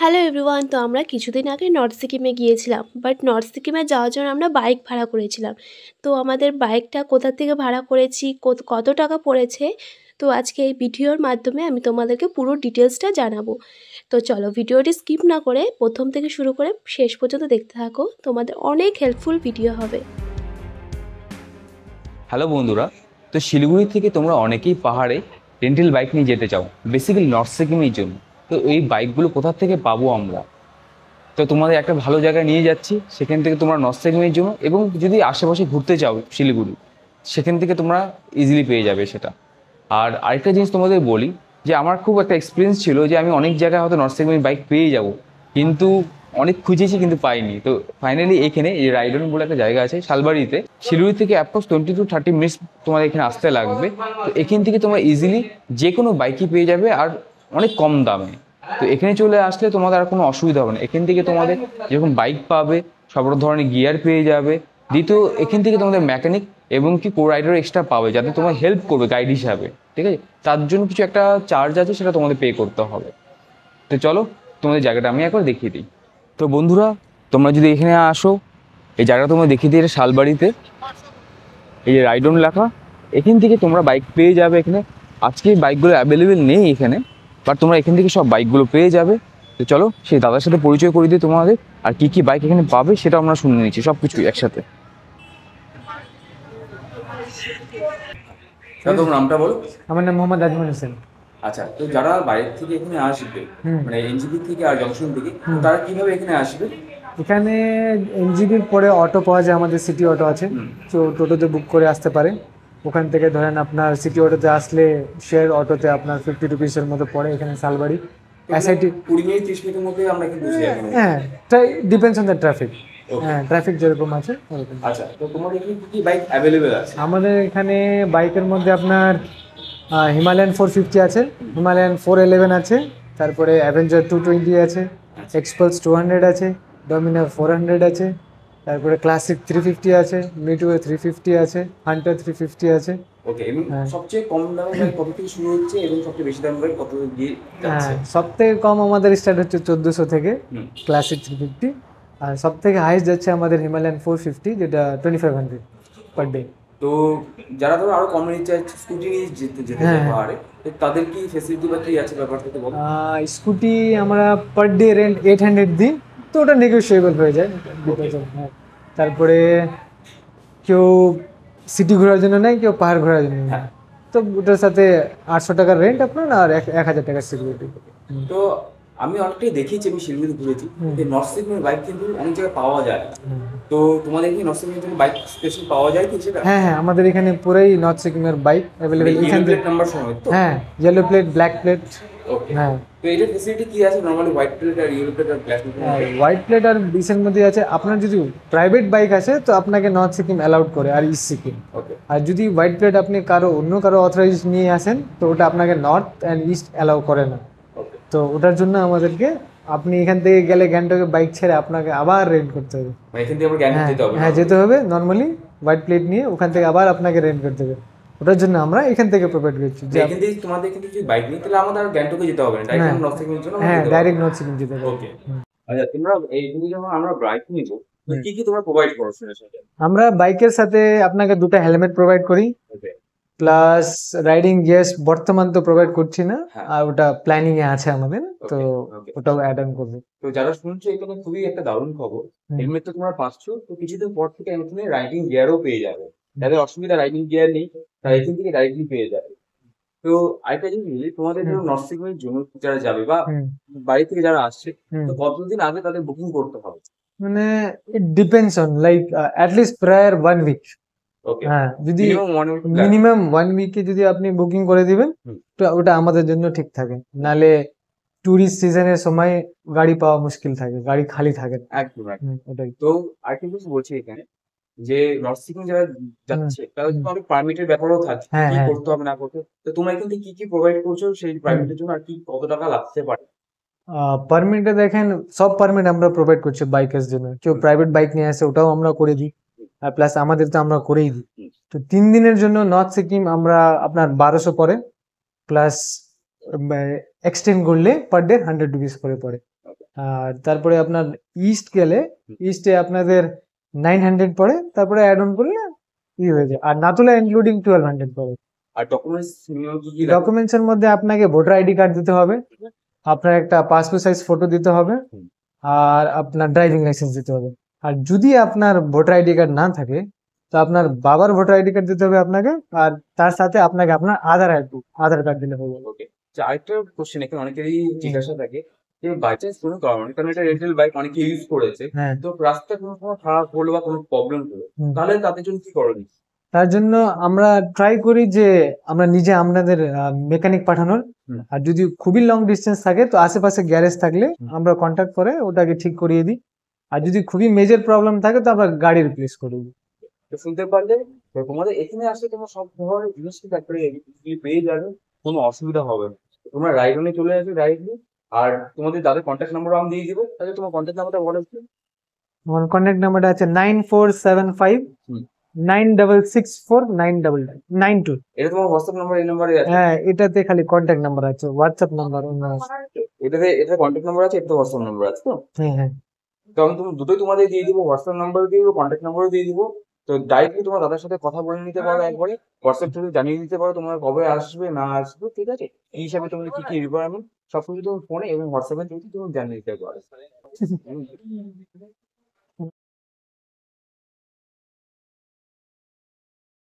Hello everyone. তো আমরা কিছুদিন আগে নর্থ সিকিমে গিয়েছিলাম, বাট নর্থ সিকিমে যাওয়ার জন্য আমরা বাইক ভাড়া করেছিলাম। তো আমাদের বাইকটা কোথা থেকে ভাড়া করেছি, কত টাকা পড়েছে, তো আজকে এই ভিডিওর মাধ্যমে আমি তোমাদেরকে পুরো ডিটেলসটা জানাবো। তো চলো ভিডিওটি স্কিপ না করে প্রথম থেকে শুরু করে শেষ পর্যন্ত দেখতে থাকো, তোমাদের অনেক হেল্পফুল ভিডিও হবে। হ্যালো বন্ধুরা, তো শিলিগুড়ি থেকে তোমরা অনেকেই পাহাড়ে রেন্টাল বাইক নিয়ে যেতে চাও, বেসিক্যালি নর্থ সিকিমের জন্য। তো এই বাইকগুলো কোথা থেকে পাবো আমরা? তো তোমাদের একটা ভালো জায়গায় নিয়ে যাচ্ছি, সেখান থেকে তোমরা নর্থ সিকিমের জন্য, এবং যদি আশেপাশে ঘুরতে চাও শিলিগুড়ি, সেখান থেকে তোমরা ইজিলি পেয়ে যাবে সেটা। আর আরেকটা জিনিস তোমাদের বলি, যে আমার খুব একটা এক্সপিরিয়েন্স ছিল যে আমি অনেক জায়গায় হয়তো নর্থ সিকিমের বাইক পেয়ে যাব, কিন্তু অনেক খুঁজেছি কিন্তু পাইনি। তো ফাইনালি এখানে এই রাইডন বলে একটা জায়গা আছে শালবাড়িতে, শিলিগুড়ি থেকে অ্যাপ্রক্স 20 to 30 মিনিটস তোমার এখানে আসতে লাগবে। তো এখান থেকে তোমরা ইজিলি যে কোনো বাইকই পেয়ে যাবে, আর অনেক কম দামে। তো এখানে চলে আসলে তোমাদের আর কোনো অসুবিধা হবে না। এখান থেকে তোমাদের যেরকম বাইক পাবে, সব ধরনের গিয়ার পেয়ে যাবে। দ্বিতীয়, এখান থেকে তোমাদের মেকানিক এবং কি কো রাইডার এক্সট্রা পাবে, যাতে তোমার হেল্প করবে গাইড হিসাবে, ঠিক আছে? তার জন্য কিছু একটা চার্জ আছে, সেটা তোমাদের পে করতে হবে। তো চলো তোমাদের জায়গাটা আমি একবার দেখিয়ে দিই। তো বন্ধুরা, তোমরা যদি এখানে আসো, এই জায়গাটা তোমরা দেখিয়ে দিই, এটা শালবাড়িতে, এই যে রাইডন লেখা। এখান থেকে তোমরা বাইক পেয়ে যাবে। এখানে আজকে বাইকগুলো অ্যাভেলেবেল নেই এখানে, বাট তোমরা এখান থেকে সব বাইকগুলো পেয়ে যাবে। তো চলো সেই দাদার সাথে পরিচয় করে দিই তোমাদের, আর কী কী বাইক এখানে পাবে সেটা আমরা শুনে নিচ্ছি সব কিছু একসাথে। তোমার নামটা বলো। আমার নাম মোহাম্মদ আজমল হোসেন। আচ্ছা, তো যারা বাইরে থেকে এখানে আসবে, মানে এনজিপি থেকে আর জংশন থেকে, তারা কিভাবে এখানে আসবে? এখানে এনজিবির পরে অটো পাওয়া যায়, আমাদের সিটি অটো আছে, তো টোটোতে বুক করে আসতে পারে। ওখান থেকে ধরেন আপনার সিটি অটোতে আসলে শেয়ার অটোতে আপনার 50 রুপিসের মতো পড়ে এখানে শালবাড়ি। এসআইটি 20 মিনিট 30 মিনিটের মধ্যে আমরা কিন্তু বুঝে যাবো। হ্যাঁ, ডিপেন্ডস অন দ্য ট্রাফিক। হ্যাঁ, ট্রাফিক যেরকম আছে ওরকম। আচ্ছা, তো তোমাদের এখানে কি কি বাইক অ্যাভেলেবেল আছে? আমাদের এখানে বাইকের মধ্যে আপনার হিমালয়ান 450 আছে, হিমালয়ান 411 আছে, তারপরে অ্যাভেঞ্জার 220 আছে, এক্সপালস 200 আছে, ডমিনার 400 আছে, তারপরে ক্লাসিক 350 আছে, মিটওয়ে 350 আছে, হান্টার 350 আছে। ওকে, এবং সবচেয়ে কম দামের বাইক কত থেকে শুরু হচ্ছে এবং সবচেয়ে বেশি দামের বাইক কত দিয়ে যাচ্ছে? সব থেকে কম আমাদের স্টার্ট হচ্ছে 1400 থেকে, ক্লাসিক 350। আর সব থেকে হাইস্ট যাচ্ছে আমাদের হিমালয়ান 450, যেটা 2500 পার ডে। তো যারা ধরো আরো কম রেঞ্জ চাইছে, স্কুটি নিয়ে যেতে চায় পাহাড়ে, তো তাদের কি ফেসিলিটি বা কি আছে ব্যাপারটা একটু বলো। স্কুটি আমরা পার ডে রেন্ট 800 দিই, তো ওটা নেগোশিয়েবল হয়ে যায়। তারপরে কেউ সিটি ঘোরার জন্য নেয়, কেউ পাহাড় ঘোরার জন্য নেয়, তো ওটার সাথে 800 টাকার রেন্ট আপনার, আর 1000 টাকার সিকিউরিটি। তো আমি অনেকটাই দেখেছি, আমি শিলিগুড়ি ঘুরেছি, যে নর্থ সিকিমের বাইক কিন্তু অনেক জায়গায় পাওয়া যায়। তো তোমাদের কি নর্থ সিকিমের জন্য বাইক স্পেশাল পাওয়া যায় কি সেটা? হ্যাঁ হ্যাঁ, আমাদের এখানে পুরোই নর্থ সিকিমের বাইক অ্যাভেলেবেল। এখান থেকে নাম্বার সমেত তো? হ্যাঁ, ইয়েলো প্লেট, ব্ল্যাক প্লেট। ওকে, হ্যাঁ, তো এটার ফেসিলিটি কি আছে নরমালি? হোয়াইট প্লেট আর ইয়েলো প্লেট আর ব্ল্যাক প্লেট? হোয়াইট প্লেট আর বিসের মধ্যে আছে। আপনার যদি প্রাইভেট বাইক আছে তো আপনাকে নর্থ সিকিম অ্যালাউড করে, আর ইস্ট সিকিম। ওকে, আর যদি হোয়াইট প্লেট আপনি অন্য কারো অথরাইজ নিয়ে আসেন, তো ওটা আপনাকে নর্থ অ্যান্ড ইস্ট অ্যালাউ করে না। তো ওটার জন্য আমাদেরকে, আপনি এখান থেকে গেলে গ্যাংটকে বাইক ছেড়ে আপনাকে আবার রেন্ট করতে হবে। এখান থেকে আবার গ্যাংটক যেতে হবে? হ্যাঁ, যেতে হবে নর্মালি হোয়াইট প্লেট নিয়ে, ওখান থেকে আবার আপনাকে রেন্ট করতে হবে। ওটার জন্য আমরা এখান থেকে প্রোভাইড করছি। এখান থেকে তোমাদের এখান থেকে যদি বাইক নিই, তাহলে আমাদের আর গ্যাংটকে যেতে হবে না, ডাইরেক্ট নর্থ সিকিমের জন্য? হ্যাঁ, ডাইরেক্ট নর্থ সিকিম যেতে হবে। ওকে, আচ্ছা, তোমরা এইখানে যখন আমরা বাইক নিব, তো কি কি তোমরা প্রোভাইড করো শুনে সেটা? আমরা বাইকের সাথে আপনাকে 2টা হেলমেট প্রোভাইড করি, ওকে, প্লাস রাইডিং গিয়ার্স বর্তমান তো প্রোভাইড করছি না, আর ওটা প্ল্যানিং এ আছে আমাদের, তো ওটাও অ্যাড অন করবে। তো যারা শুনছো, এখানে খুবই একটা দারুণ খবর। হেলমেট তো তোমরা পাচ্ছ, তো কিছুদিন পর থেকে এখানে রাইডিং গিয়ারও পেয়ে যাবে। যাদের অসুবিধা রাইডিং গিয়ার নেই, তারা এখান থেকে ডাইরেক্টলি পেয়ে যাবে। তো আরেকটা জিনিস, তোমাদের ধরো নর্থ সিকিমের জন্য যারা যাবে বা বাড়ি থেকে যারা আসছে, তো কতদিন আগে তাদের বুকিং করতে হবে? মানে it depends on like at least prior 1 week. Okay, হ্যাঁ, যদি মিনিমাম মিনিমাম 1 উইকে যদি আপনি বুকিং করে দিবেন, তো ওটা আমাদের জন্য ঠিক থাকে। নালে টুরিস্ট সিজনের সময় গাড়ি পাওয়া মুশকিল থাকে, গাড়ি খালি থাকে। একদম। ওটাই তো। আরেকটা কিছু বলছি এখানে, যে নর্থ সিকিম যারা যাচ্ছে, তাদের কিন্তু অনেক পারমিটের ব্যাপারও থাকে, কি করতে হবে না করতে। তো তোমরা এখান থেকে কি কি প্রোভাইড করছো সেই পারমিটের জন্য, আর কি কত টাকা লাগতে পারে? পারমিটে দেখেন, সব পারমিট আমরা প্রোভাইড করছি বাইকের জন্য। কেউ প্রাইভেট বাইক নিয়ে আসে, ওটাও আমরা করে দিই, আর প্লাস আমাদের তো আমরা করেই দিই। তো 3 দিনের জন্য নর্থ সিকিম আমরা আপনার 1200 পড়ে, প্লাস এক্সটেন্ড করলে পার ডে 100 রুপিস করে পড়ে। আর তারপরে আপনার ইস্ট গেলে ইস্টে আপনাদের 900 পড়ে, তারপরে অ্যাড অন করলে হয়ে যায়। আর নাতুলা ইনক্লুডিং 1200 পড়ে। আর ডকুমেন্টস কি ডকুমেন্টস এর মধ্যে আপনাকে ভোটার আইডি কার্ড দিতে হবে, আপনার একটা পাসপোর্ট সাইজ ফটো দিতে হবে, আর আপনার ড্রাইভিং লাইসেন্স দিতে হবে। আর যদি আপনার ভোটার আইডি কার্ড না থাকে তো আপনার বাবার ভোটার আইডি কার্ড দিতে হবে আপনাকে, আর তার সাথে আপনাকে আপনার আধার কার্ড দিলে হবে। ওকে। আরেকটা কোশ্চেন এখানে অনেকেরই জিজ্ঞাসা থাকে যে বাই চান্স কোনো কারণে, কারণ এটা রেন্টাল বাইক অনেকে ইউজ করেছে, হ্যাঁ, তো রাস্তায় কোনো সময় খারাপ হলো বা কোনো প্রবলেম হলো, হুম। তাহলে তাদের জন্য কি করণীয়? তার জন্য আমরা ট্রাই করি যে আমরা নিজে আপনাদের মেকানিক পাঠানোর। হুম। আর যদি খুবই লং ডিস্টেন্স থাকে তো আশেপাশে গ্যারেজ থাকলে আমরা কন্ট্যাক্ট করে ওটাকে ঠিক করিয়ে দিই। আর যদি খুবই মেজর প্রবলেম থাকে তো আমরা গাড়ি রিপ্লেস করে দিই। তো শুনতে পারলে তো তোমাদের এখানে আসলে তোমরা সব ধরনের জিনিস ফ্যাক্টরি পেয়ে যাবে, কোনো অসুবিধা হবে না। তোমরা রাইডনে চলে আসবে ডাইরেক্টলি, আর তোমাদের যাদের কন্ট্যাক্ট নাম্বার আমি দিয়ে দিবো, তাহলে তোমার কন্ট্যাক্ট নাম্বারটা বলো একটু। আমার কন্ট্যাক্ট নাম্বারটা আছে 9475 হুম। 9664 99992। এটা তোমার হোয়াটসঅ্যাপ নাম্বার, এই নাম্বারে আছে? হ্যাঁ, এটাতে খালি কন্ট্যাক্ট নাম্বার আছে, হোয়াটসঅ্যাপ নাম্বার অন্য আছে। এটা কন্ট্যাক্ট নাম্বার আছে, এটা হোয়াটসঅ্যাপ নাম্বার আছে তো? হ্যাঁ হ্যাঁ। তো আমি তুমি দুটোই তোমাদের দিয়ে দিবো, হোয়াটসঅ্যাপ নাম্বার দিয়ে দিবো, কন্ট্যাক্ট নাম্বারও দিয়ে দিবো। তো ডাইরেক্টলি তোমার দাদার সাথে কথা বলে নিতে পারো একবারে, হোয়াটসঅ্যাপ থ্রুতে জানিয়ে দিতে পারো তোমার কবে আসবে না আসবে, ঠিক আছে? এই হিসাবে তোমাদের কি কি রিকোয়ারমেন্ট সবকিছু তুমি ফোনে এবং হোয়াটসঅ্যাপের থ্রুতে তুমি জানিয়ে দিতে পারো।